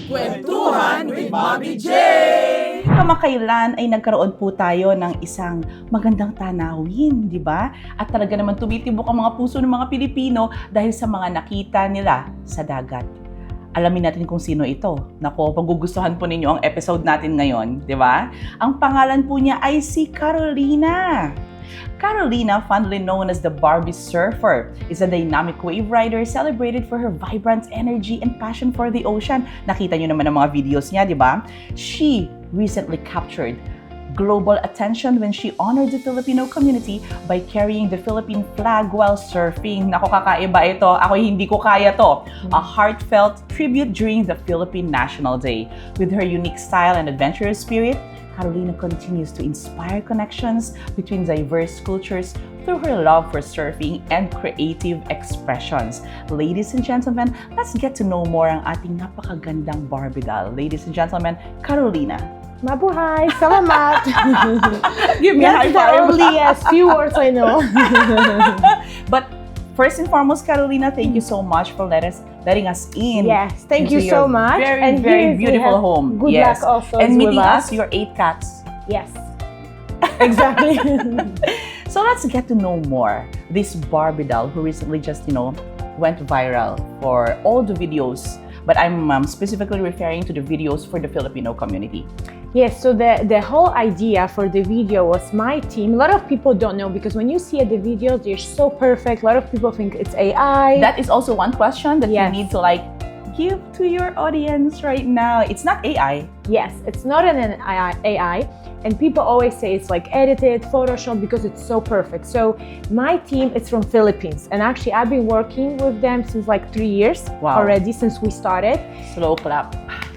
Kwentuhan with Bobby J! Kamakailan ay nagkaroon po tayo ng isang magandang tanawin, di ba? At talaga naman tumitibok ang mga puso ng mga Pilipino dahil sa mga nakita nila sa dagat. Alamin natin kung sino ito. Nako, magugustuhan po ninyo ang episode natin ngayon, di ba? Ang pangalan po niya ay si Karolina. Karolina, fondly known as the Barbie Surfer, is a dynamic wave rider celebrated for her vibrant energy and passion for the ocean. Nakita nyo naman ang mga videos niya, di ba? She recently captured global attention when she honored the Filipino community by carrying the Philippine flag while surfing. Nako, kakaiba ito. Ako hindi ko kaya to. A heartfelt tribute during the Philippine National Day. With her unique style and adventurous spirit, Karolina continues to inspire connections between diverse cultures through her love for surfing and creative expressions. Ladies and gentlemen, let's get to know more ang ating napakagandang Barbie doll. Ladies and gentlemen, Karolina. Mabuhay! Salamat! Give me a high That's the five. only few words I know. But first and foremost, Karolina, thank you so much for letting us in. Yes, thank into you so your much. Very beautiful home. Good yes. luck also And meeting with us, your 8 cats. Yes, exactly. So let's get to know more. This Barbie doll who recently just, went viral for all the videos. But I'm specifically referring to the videos for the Filipino community. Yes, so the whole idea for the video was my team. A lot of people don't know because when you see the videos, they're so perfect. A lot of people think it's AI. That is also one question that Yes. you need to give to your audience right now. It's not AI. Yes, it's not an AI. And people always say it's edited, Photoshop, because it's so perfect. So my team is from Philippines. And actually, I've been working with them since 3 years already, since we started. Slow clap.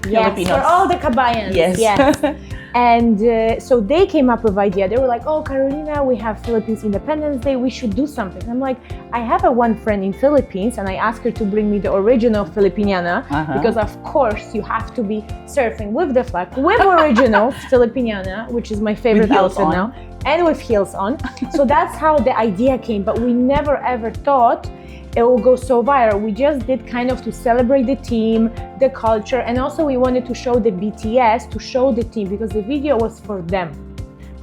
Yes, Filipinos. for all the kabayans. Yes. And so they came up with idea. They were like, "Oh, Karolina, we have Philippines Independence Day. We should do something." I'm like, I have one friend in Philippines, and I asked her to bring me the original Filipiniana because, of course, you have to be surfing with the flag, with original Filipiniana, which is my favorite outfit now, and with heels on. So that's how the idea came. But we never ever thought it will go so viral. We just did kind of to celebrate the team, the culture, and also we wanted to show the BTS, to show the team, because the video was for them.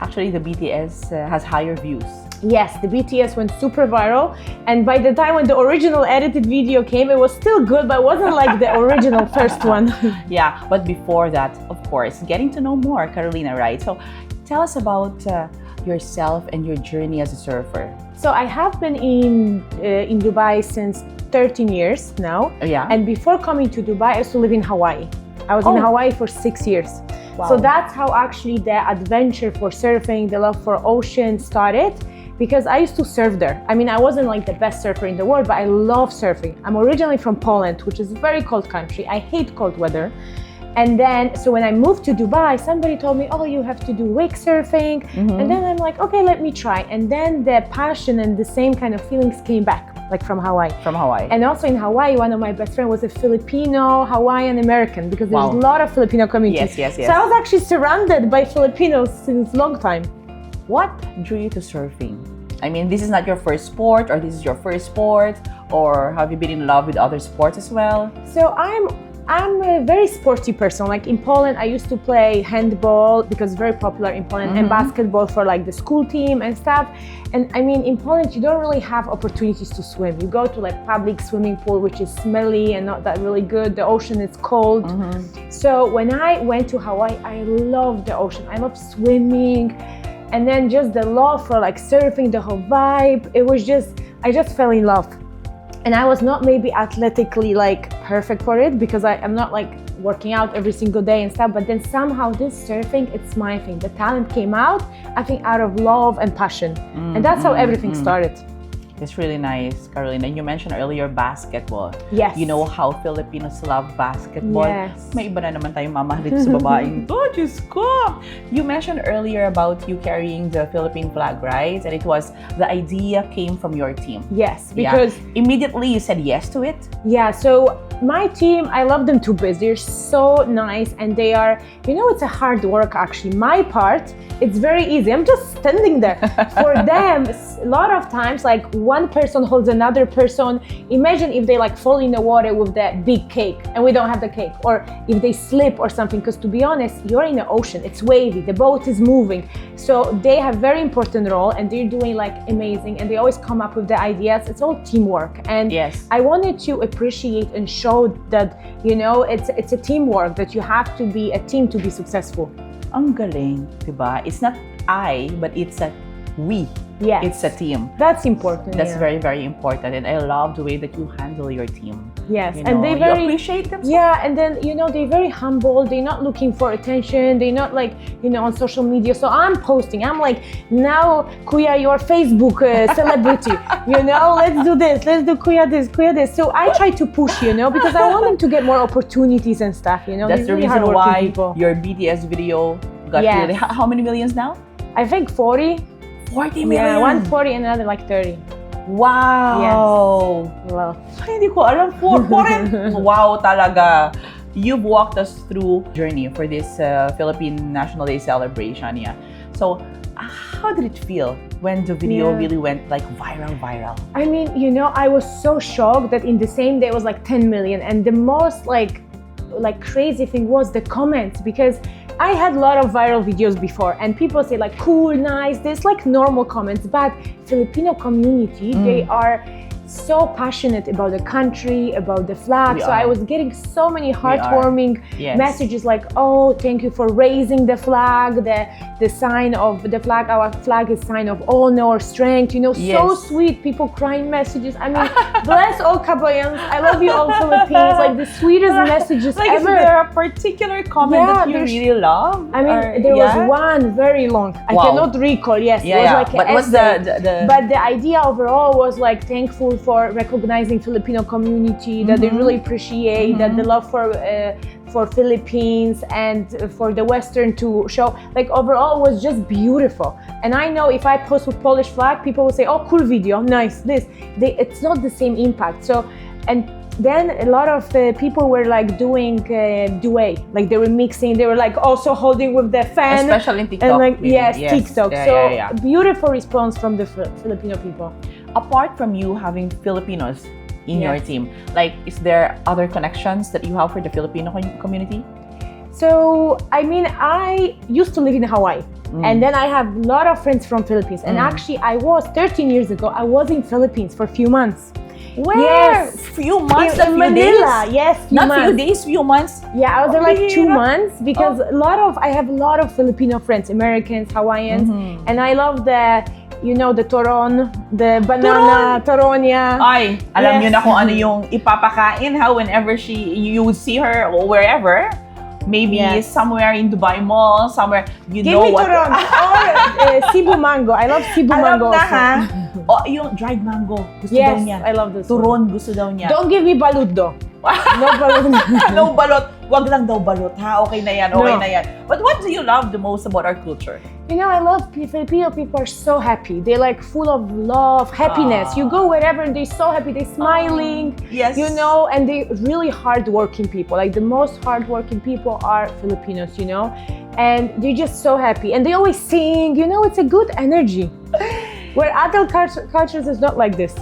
Actually, the BTS has higher views. Yes, the BTS went super viral, and by the time when the original edited video came, it was still good, but it wasn't like the original first one. Yeah, but before that, of course, getting to know more, Karolina, right? So tell us about yourself and your journey as a surfer. So I have been in Dubai since 13 years now. Yeah. And before coming to Dubai, I used to live in Hawaii. I was in Hawaii for 6 years. Wow. So that's how actually the adventure for surfing, the love for ocean started, because I used to surf there. I mean, I wasn't the best surfer in the world, but I love surfing. I'm originally from Poland, which is a very cold country. I hate cold weather. And then, so when I moved to Dubai, somebody told me, "Oh, you have to do wake surfing." And then I'm like, okay, let me try. And then the passion and the same kind of feelings came back, from Hawaii. From Hawaii. And also in Hawaii, one of my best friends was a Filipino, Hawaiian American, because there's a lot of Filipino communities. Yes. So I was actually surrounded by Filipinos since long time. What drew you to surfing? I mean, this is not your first sport, or this is your first sport, or have you been in love with other sports as well? So I'm a very sporty person. In Poland, I used to play handball because it's very popular in Poland, and basketball for the school team and stuff. And I mean, in Poland, you don't really have opportunities to swim. You go to public swimming pool, which is smelly and not that really good. The ocean is cold. So when I went to Hawaii, I loved the ocean. I love swimming. And then just the love for surfing, the whole vibe. I just fell in love. And I was not maybe athletically perfect for it because I'm not working out every single day and stuff, but then somehow this surfing, it's my thing. The talent came out, I think, out of love and passion. And that's how everything started. It's really nice, Karolina. You mentioned earlier basketball. Yes. You know how Filipinos love basketball. Yes. May iba na naman tayong mamahlit sa babaeng to, Diyos ko! You mentioned earlier about you carrying the Philippine flag, right? And it was, the idea came from your team. Yes, because... Yeah. Immediately you said yes to it? Yeah, so my team, I love them too because they're so nice and they are, it's a hard work actually. My part, it's very easy. I'm just standing there. For them, because a lot of times like one person holds another person. Imagine if they like fall in the water with that big cake and we don't have the cake, or if they slip or something, because to be honest, you're in the ocean, it's wavy, the boat is moving. So they have very important role and they're doing like amazing, and they always come up with the ideas. It's all teamwork, and Yes. I wanted to appreciate and show that, you know, it's a teamwork, that you have to be a team to be successful. Ang galing, diba? It's not I, but it's a we. Yes. It's a team. That's important. That's yeah. very, very important. And I love the way that you handle your team. Yes, You and know, they you very appreciate them. yeah, and then you know they're very humble. They're not looking for attention. They're not like, you know, on social media. So I'm posting. I'm like, now Kuya, your Facebook celebrity. You know, let's do this. Let's do Kuya this, Kuya this. So I try to push, you know, because I want them to get more opportunities and stuff. You know, That's they're the really reason hardworking why people. your BTS video got Yes. really. How many millions now? I think 40. 40 million. Yeah, 140 and another like 30. Wow. Well, Ay, hindi ko alam. 40. Wow, talaga. You've walked us through journey for this Philippine National Day celebration. Yeah. So, how did it feel when the video Yeah. really went like viral? I mean, you know, I was so shocked that in the same day it was like 10 million, and the most like crazy thing was the comments, because I had a lot of viral videos before and people say like cool, nice, this like normal comments, but Filipino community, they are so passionate about the country, about the flag. We So are. I was getting so many heartwarming Yes. messages like, oh, thank you for raising the flag, the sign of the flag. Our flag is sign of honor, strength, you know, so Yes. sweet. People crying messages. I mean, bless all Kabayans. I love you all Philippines. Like the sweetest messages Like, is ever. there a particular comment Yeah, that you there's- really love? I mean, Or- there was yeah? one very long. I Wow. cannot recall. Yes, Yeah, it was yeah. like an But what's essay. the But the idea overall was like thankful for recognizing Filipino community, that they really appreciate that the love for Philippines and for the Western to show. Like overall was just beautiful. And I know if I post with Polish flag, people will say, "Oh, cool video, nice." It's not the same impact. So, and then a lot of people were like doing duet, like they were mixing. They were like also holding with the fan. Especially in TikTok. And like maybe. yes, TikTok. Yeah, So yeah, yeah. beautiful response from the Filipino people. Apart from you having Filipinos in your Yes. team, like, is there other connections that you have for the Filipino community? So I mean, I used to live in Hawaii, and then I have a lot of friends from Philippines. And actually, I was 13 years ago. I was in Philippines for a few months. Where? Yes. Few months, in few Manila, days? yes, few Not months. few days, few months. Yeah, I was there like 2 Mahirap. months because I have a lot of Filipino friends, Americans, Hawaiians, and I love the, you know, the toron, the banana, toronia. Ay, alam Yes. niyo na kung ano yung ipapakain ha whenever you would see her or wherever. Maybe Yes. somewhere in Dubai Mall, somewhere, you Give know me what. toron or Cebu mango. I love Cebu Alam mango na also. ha. O, yung dried mango. Gusto daw Yes, niya. I love this one. Turon, gusto daw niya. Don't give me balut though. No balut. No balot. Wag lang daw balot ha. Okay na yan, okay No. na yan. But what do you love the most about our culture? You know, I love Filipino people are so happy. They're like full of love, happiness. You go wherever and they're so happy. They're smiling. Yes. You know, and they're really hardworking people. Like the most hardworking people are Filipinos, you know, and they're just so happy. And they always sing, you know, it's a good energy. Where other cultures is not like this.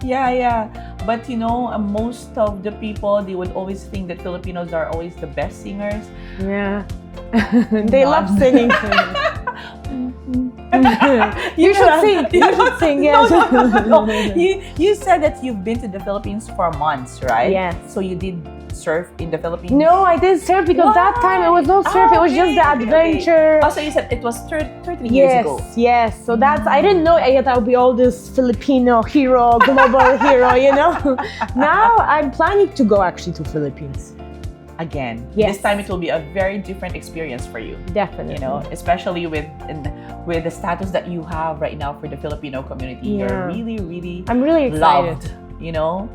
Yeah, yeah. But you know, most of the people, they would always think that Filipinos are always the best singers. Yeah. They love None. singing. You should sing. You should sing, yes. No. You said that you've been to the Philippines for months, right? Yes. So you did surf in the Philippines? No, I didn't surf because that time it was not surf. It was just the adventure. Oh, so you said it was 30 years Yes, ago. yes. So that's, I didn't know yet I'll be all this Filipino hero, global hero, you know. Now I'm planning to go actually to Philippines. Again, Yes. this time it will be a very different experience for you. Definitely. You know, especially with the status that you have right now for the Filipino community. Yeah. You're really, really I'm really excited. loved. You know,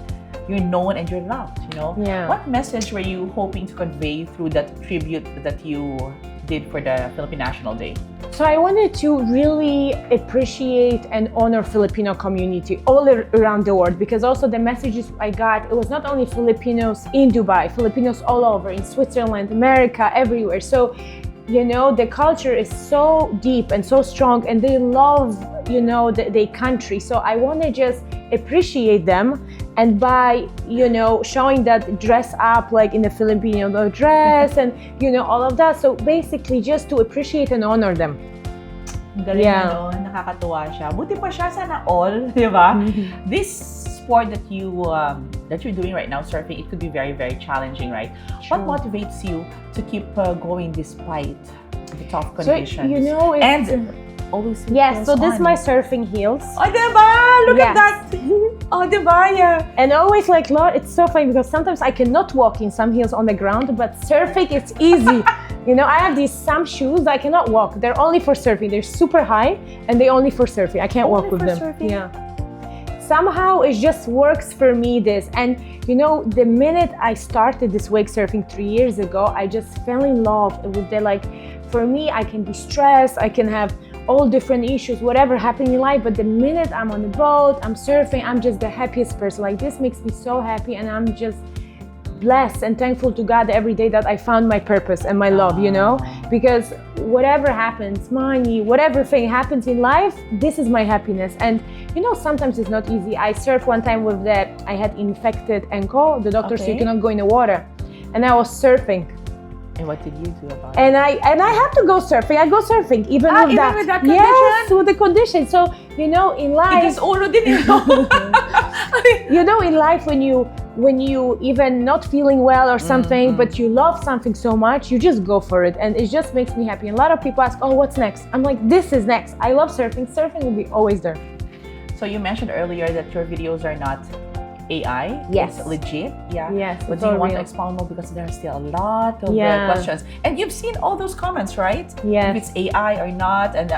you're known and you're loved. You know, Yeah. what message were you hoping to convey through that tribute that you did for the Philippine National Day? So I wanted to really appreciate and honor Filipino community all around the world, because also the messages I got, it was not only Filipinos in Dubai, Filipinos all over, in Switzerland, America, everywhere. So, you know, the culture is so deep and so strong, and they love you know, the country. So I want to just appreciate them, and by, you know, showing that dress up like in the Filipino dress and, you know, all of that. So basically just to appreciate and honor them. Galing ano, nakakatuwa siya. Buti pa siya, sana all, di ba? This sport that you're doing right now, surfing, it could be very, very challenging, right? True. What motivates you to keep going despite the tough conditions? So, you know, it's, and always yes, so this is my surfing heels. Oh, diba? Look at that! Oh, diba? Yeah. And always like, Lord, it's so funny because sometimes I cannot walk in some heels on the ground, but surfing, it's easy. You know, I have these some shoes that I cannot walk. They're only for surfing. They're super high and they only for surfing. I can't walk with them. Surfing? Yeah. Somehow it just works for me, this. And you know, the minute I started this wake surfing 3 years ago, I just fell in love with the, like, for me, I can be stressed, I can have all different issues, whatever happening in life, but the minute I'm on the boat, I'm surfing, I'm just the happiest person. Like, this makes me so happy, and I'm just blessed and thankful to God every day that I found my purpose and my love, you know, because whatever happens, money, whatever thing happens in life, this is my happiness. And you know, sometimes it's not easy. I surfed one time with I had infected ankle. The doctor said you cannot go in the water, and I was surfing. And what did you do about it? And I had to go surfing. I go surfing even with that. With that condition? Yes, with the condition. So you know, in life, It is ulo din ito. you know, in life, when you even not feeling well or something, but you love something so much, you just go for it, and it just makes me happy. And a lot of people ask, "Oh, what's next?" I'm like, "This is next." I love surfing. Surfing will be always there. So you mentioned earlier that your videos are not AI. Yes. It's legit. Yeah. Yes. But it's do you all want to real. expound more, because there are still a lot of Yeah. questions, and you've seen all those comments, right? Yes. If it's AI or not, and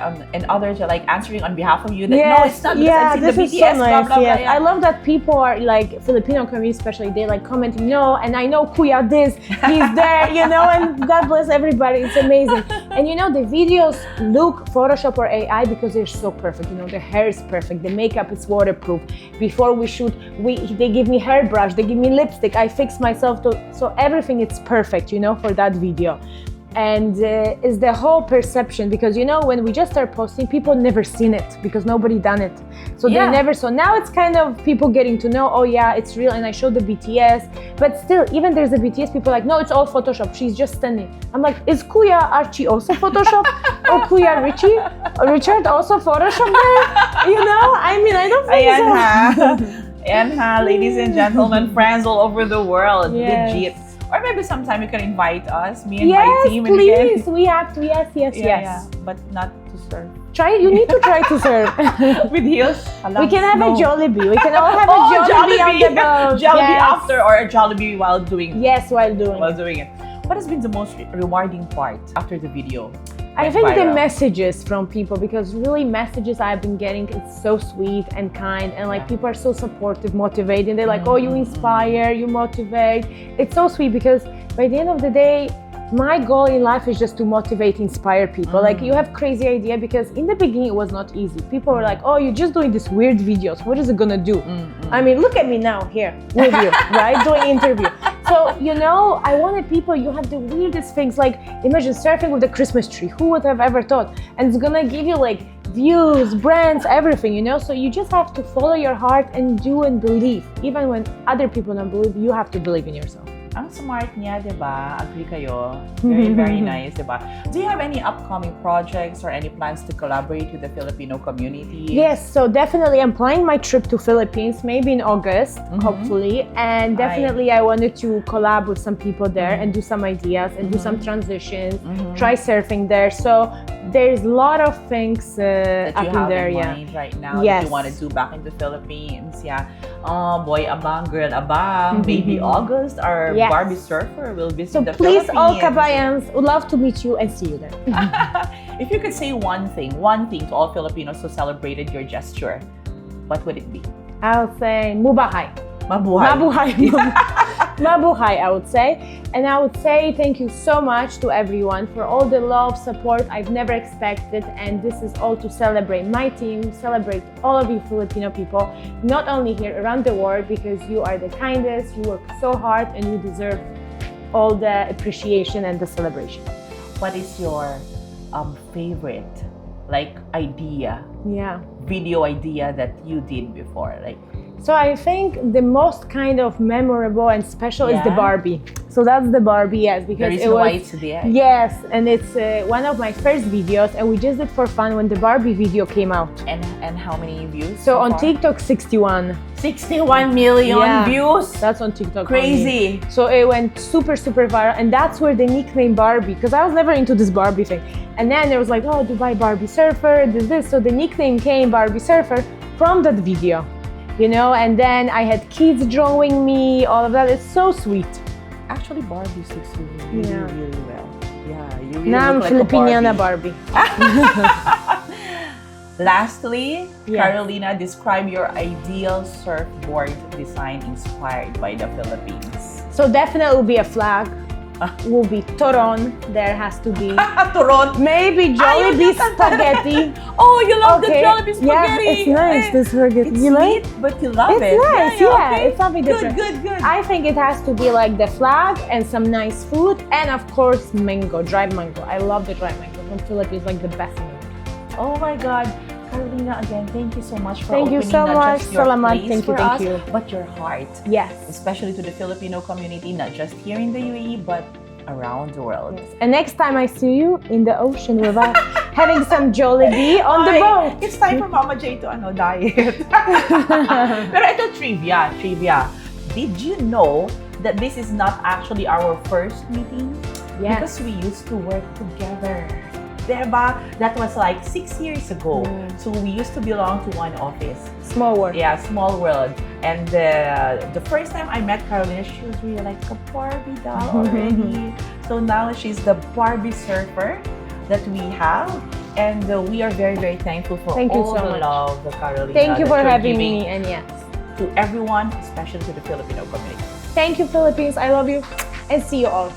others are like answering on behalf of you that Yes. no, it's not. Because Yeah, I've seen this the is BTS, so blah, nice. blah, Yes. blah, yeah. I love that people are like Filipino community, especially, they like commenting, no, and I know Kuya this, he's there, you know, and God bless everybody. It's amazing. And you know, the videos look Photoshop or AI because they're so perfect. You know, the hair is perfect, the makeup is waterproof. Before we shoot, they give me hairbrush, they give me lipstick, I fix myself so everything is perfect, you know, for that video. And it's the whole perception, because you know, when we just start posting, people never seen it because nobody done it, so they never saw. Now it's kind of people getting to know, oh yeah, it's real. And I showed the BTS, but still, even there's the BTS people like, no, it's all Photoshop, she's just standing. I'm like, is Kuya Archie also Photoshop? Or Kuya Richard also Photoshop there? You know, I mean, I don't think Ayan so. ha. Ayan ha, ladies and gentlemen, friends all over the world, Yes. legit. Or maybe sometime you can invite us, me and Yes, my team. And please. We have to. Yes. Yeah, but not to surf. Try. You need to try to serve. With heels? We can have a Jollibee. We can all have a Jollibee on the boat. Jollibee Yes. after, or a Jollibee while doing Yes, while doing. it. What has been the most rewarding part after the video? I went think the viral? messages from people, because really messages I've been getting, it's so sweet and kind, and like people are so supportive, motivating. They're like, oh, you inspire, you motivate. It's so sweet, because by the end of the day, my goal in life is just to motivate, inspire people. Like, you have crazy idea, because in the beginning it was not easy. People were like, oh, you're just doing these weird videos. What is it gonna do? I mean, look at me now here with you, right? Doing interview. So, you know, I wanted people, you have the weirdest things, like imagine surfing with a Christmas tree. Who would have ever thought? And it's gonna give you like views, brands, everything, you know? So you just have to follow your heart and do and believe. Even when other people don't believe, you have to believe in yourself. Ang smart niya, di ba? Agree kayo. Very, very nice, di ba? Do you have any upcoming projects or any plans to collaborate with the Filipino community? Yes, so definitely I'm planning my trip to Philippines, maybe in August, hopefully. And definitely I wanted to collab with some people there and do some ideas and do some transitions, try surfing there. So there's a lot of things that you up have in there, in yeah. mind right now Yes. that you want to do back in the Philippines. Yeah. Boy abang, girl abang, maybe August, our Yes. Barbie Surfer will visit So the please, Philippines. all Kabayans, would love to meet you and see you there. If you could say one thing to all Filipinos who celebrated your gesture, what would it be? I'll say, mubahay. Mabuhay. Mabuhay. Mabuhay, I would say. And I would say thank you so much to everyone for all the love, support I've never expected. And this is all to celebrate my team, celebrate all of you Filipino people, not only here, around the world, because you are the kindest, you work so hard, and you deserve all the appreciation and the celebration. What is your favorite like idea, Yeah. video idea that you did before? Like, So I think the most kind of memorable and special is the Yeah. Barbie. So that's the Barbie, yes, the because reason it was. why it's there. Yes, and it's one of my first videos, and we just did for fun when the Barbie video came out. And how many views? So on far? TikTok, 61. 61 million Yeah. views. That's on TikTok. Crazy. Only. So it went super, super viral, and that's where the nickname Barbie, because I was never into this Barbie thing. And then there was like, oh, Dubai Barbie Surfer, this. So the nickname came Barbie Surfer from that video, you know. And then I had kids drawing me, all of that. It's so sweet. Actually, Barbie suits you really, Yeah. really well. Yeah, you really Now I'm look like Filipiniana a Barbie. Barbie. Lastly, Yes. Karolina, describe your ideal surfboard design inspired by the Philippines. So definitely will be a flag. Will be Toron. There has to be. Toronto. Maybe Jollibee spaghetti. Oh, you love the Jollibee Yeah, spaghetti. it's nice. The spaghetti. It's You like? sweet, but you love It's it. nice. Yeah, okay. it's something different. Good. I think it has to be like the flag and some nice food, and of course mango, dried mango. I love the dried mango from Philippines, like the best mango. Oh my God. Karolina, again, thank you so much for Thank you opening so not much. just your Salamat. place Thank you, for thank us, you. but your heart. Yes. Especially to the Filipino community, not just here in the UAE, but around the world. Yes. And next time I see you in the ocean, we're back having some Jollibee on the Ay, boat. It's time for Mama J to diet. Pero ito trivia. Did you know that this is not actually our first meeting? Yes. Because we used to work together. Diba? That was like 6 years ago. So we used to belong to one office. Small world. Yeah, small world. And the first time I met Karolina, she was really like a Barbie doll already. So now she's the Barbie surfer that we have. And we are very, very thankful for Thank you all so the much. love, Karolina. Thank you that for you're having giving me, and yes. to everyone, especially to the Filipino community. Thank you, Philippines. I love you, and see you all.